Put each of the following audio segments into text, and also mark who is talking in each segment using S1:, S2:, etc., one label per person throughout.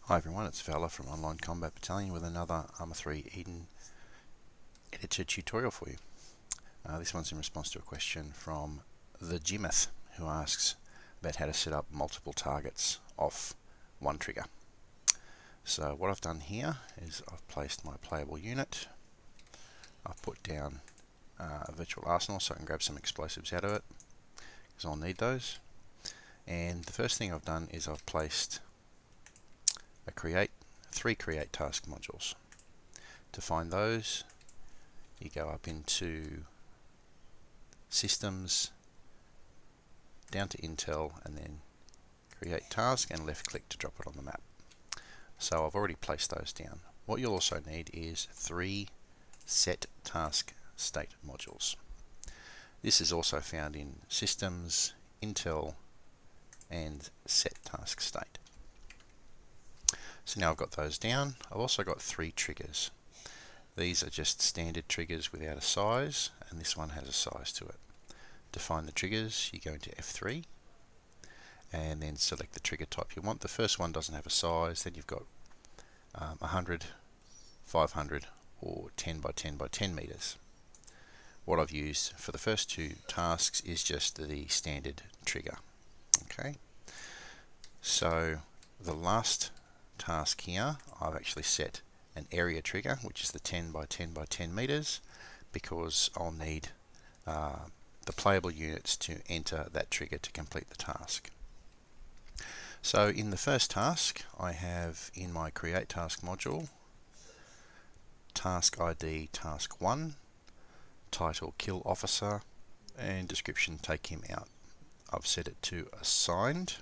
S1: Hi everyone, it's Fowler from Online Combat Battalion with another Arma 3 Eden editor tutorial for you. This one's in response to a question from the Jimeth, who asks about how to set up multiple targets off one trigger. So what I've done here is I've placed my playable unit. I've put down a virtual arsenal so I can grab some explosives out of it, because I'll need those. And the first thing I've done is I've placed three create task modules. To find those, you go up into Systems, down to Intel, and then create task and left click to drop it on the map. So I've already placed those down. What you'll also need is 3 set task state modules. This is also found in Systems, Intel, and set task state. So now I've got those down. I've also got 3 triggers. These are just standard triggers without a size, and this one has a size to it. To find the triggers, you go into F3 and then select the trigger type you want. The first one doesn't have a size, then you've got 100, 500 or 10 by 10 by 10 meters. What I've used for the first 2 tasks is just the standard trigger. Okay, so the last task here, I've actually set an area trigger, which is the 10 by 10 by 10 meters, because I'll need the playable units to enter that trigger to complete the task. So in the first task, I have in my create task module task ID task 1, title kill officer, and description take him out. I've set it to assigned.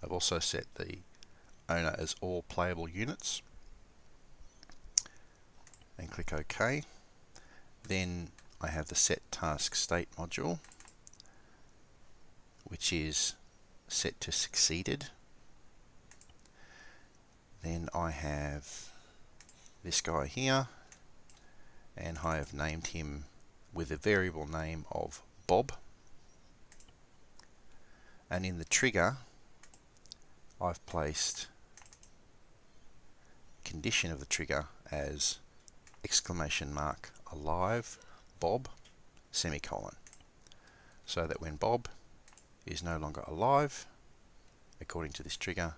S1: I've also set the owner as all playable units and click OK. Then I have the set task state module, which is set to succeeded. Then I have this guy here, and I have named him with a variable name of Bob. And in the trigger, I've placed condition of the trigger as exclamation mark alive Bob semicolon, so that when Bob is no longer alive, according to this trigger,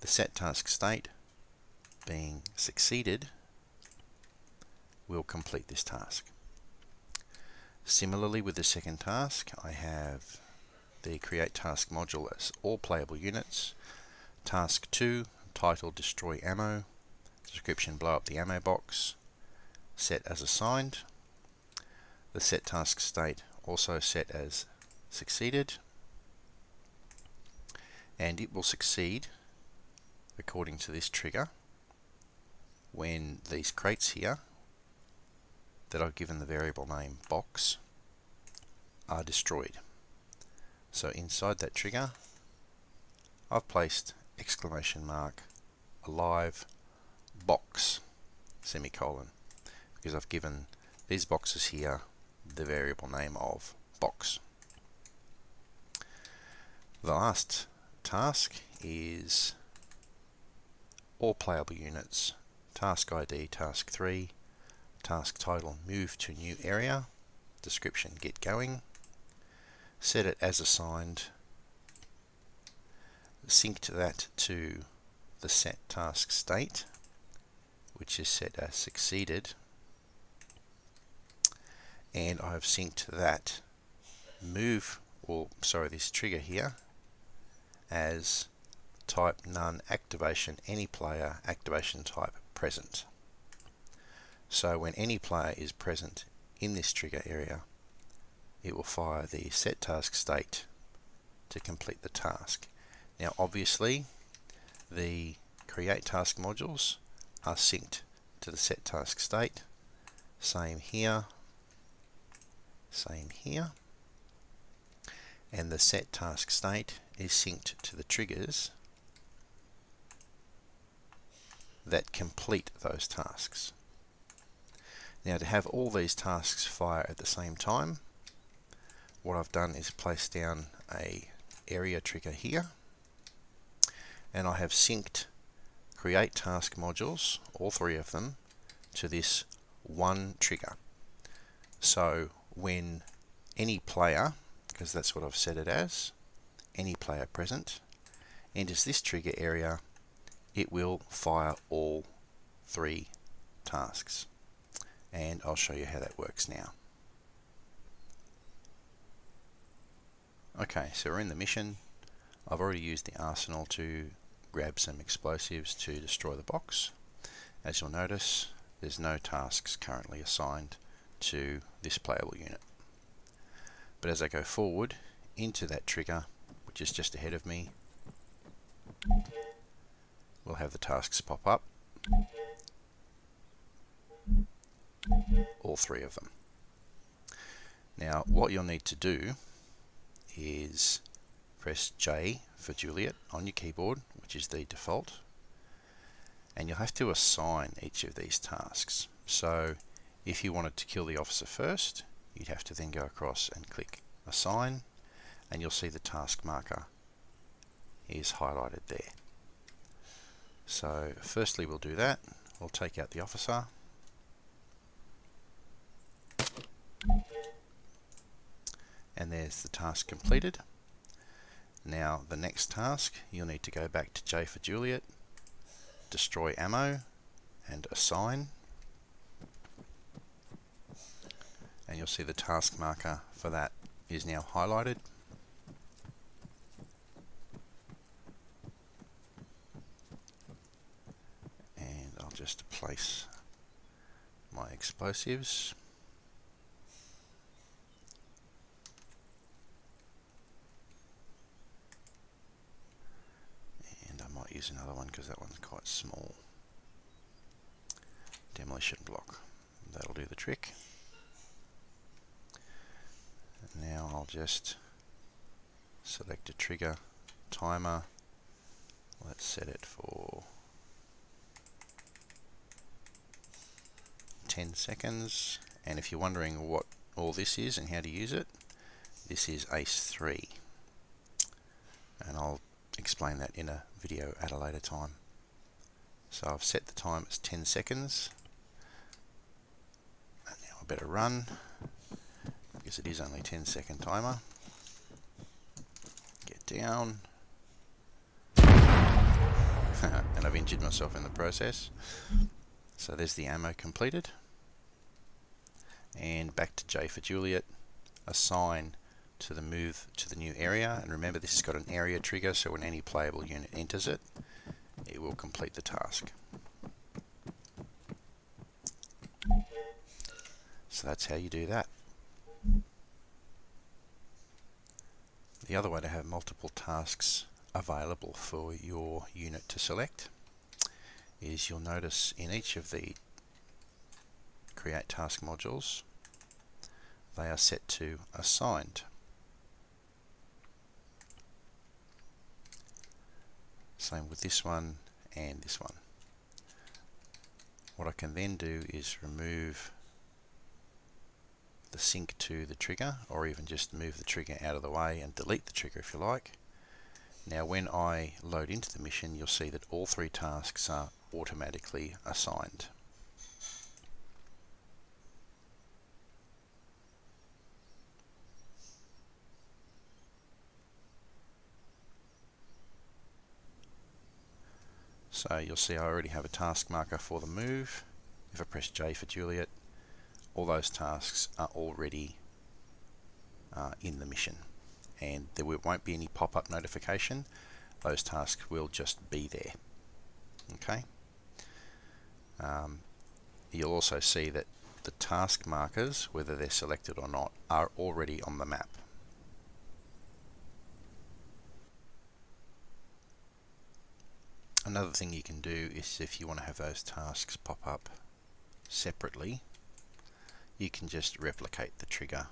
S1: the set task state being succeeded will complete this task. Similarly with the second task, I have the create task module as all playable units, task 2 title destroy ammo, description blow up the ammo box, set as assigned. The set task state also set as succeeded, and it will succeed according to this trigger when these crates here that I've given the variable name box are destroyed. So inside that trigger, I've placed exclamation mark alive box semicolon, because I've given these boxes here the variable name of box. The last task is all playable units, task ID task 3, task title move to new area, description get going, set it as assigned, synced that to the set task state, which is set as succeeded, and I've synced that this trigger here as type none activation any player activation type present. So when any player is present in this trigger area, it will fire the set task state to complete the task. Now obviously the create task modules are synced to the set task state, same here, and the set task state is synced to the triggers that complete those tasks. Now to have all these tasks fire at the same time, what I've done is place down a area trigger here, and I have synced create task modules, all three of them, to this one trigger. So when any player, because that's what I've set it as, any player present, enters this trigger area, it will fire all three tasks. And I'll show you how that works now. Okay, so we're in the mission. I've already used the arsenal to grab some explosives to destroy the box. As you'll notice, there's no tasks currently assigned to this playable unit. But as I go forward into that trigger, which is just ahead of me, we'll have the tasks pop up, all three of them. Now what you'll need to do is press J for Juliet on your keyboard, which is the default, and you'll have to assign each of these tasks. So if you wanted to kill the officer first, you'd have to then go across and click assign, and you'll see the task marker is highlighted there. So firstly we'll do that. We'll take out the officer, and there's the task completed. Now the next task, you'll need to go back to J for Juliet, destroy ammo, and assign, and you'll see the task marker for that is now highlighted. And I'll just place my explosives. Use another one because that one's quite small. Demolition block. That'll do the trick. And now I'll just select a trigger timer. Let's set it for 10 seconds. And if you're wondering what all this is and how to use it, this is ACE 3. And I'll explain that in a video at a later time. So I've set the time as 10 seconds. And now I better run, because it is only a 10-second timer. Get down. And I've injured myself in the process. So there's the ammo completed. And back to J for Juliet, assign to the move to the new area, and remember this has got an area trigger, so when any playable unit enters it, it will complete the task. So that's how you do that. The other way to have multiple tasks available for your unit to select is you'll notice in each of the create task modules they are set to assigned. Same with this one and this one. What I can then do is remove the sync to the trigger, or even just move the trigger out of the way and delete the trigger if you like. Now when I load into the mission, you'll see that all three tasks are automatically assigned. So you'll see I already have a task marker for the move. If I press J for Juliet, all those tasks are already in the mission, and there won't be any pop-up notification. Those tasks will just be there. Okay. You'll also see that the task markers, whether they're selected or not, are already on the map. Another thing you can do is, if you want to have those tasks pop up separately, you can just replicate the trigger.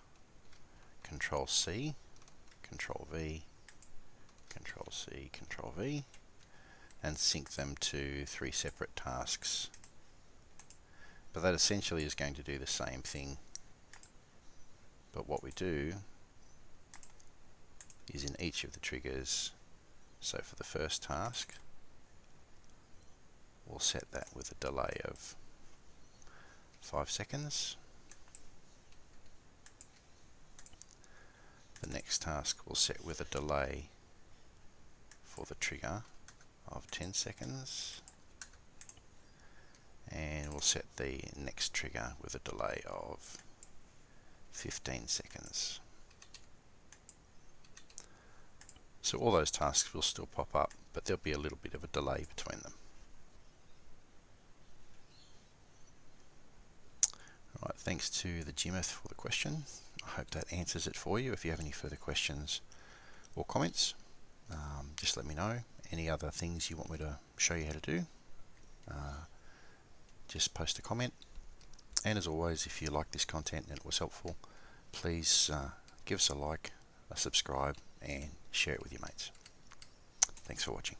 S1: Control C, Control V, Control C, Control V, and sync them to 3 separate tasks. But that essentially is going to do the same thing. But what we do is in each of the triggers, so for the first task, we'll set that with a delay of 5 seconds. The next task we'll set with a delay for the trigger of 10 seconds. And we'll set the next trigger with a delay of 15 seconds. So all those tasks will still pop up, but there'll be a little bit of a delay between them. Alright, thanks to the Gmeth for the question. I hope that answers it for you. If you have any further questions or comments, just let me know. Any other things you want me to show you how to do, just post a comment. And as always, if you like this content and it was helpful, please give us a like, a subscribe, and share it with your mates. Thanks for watching.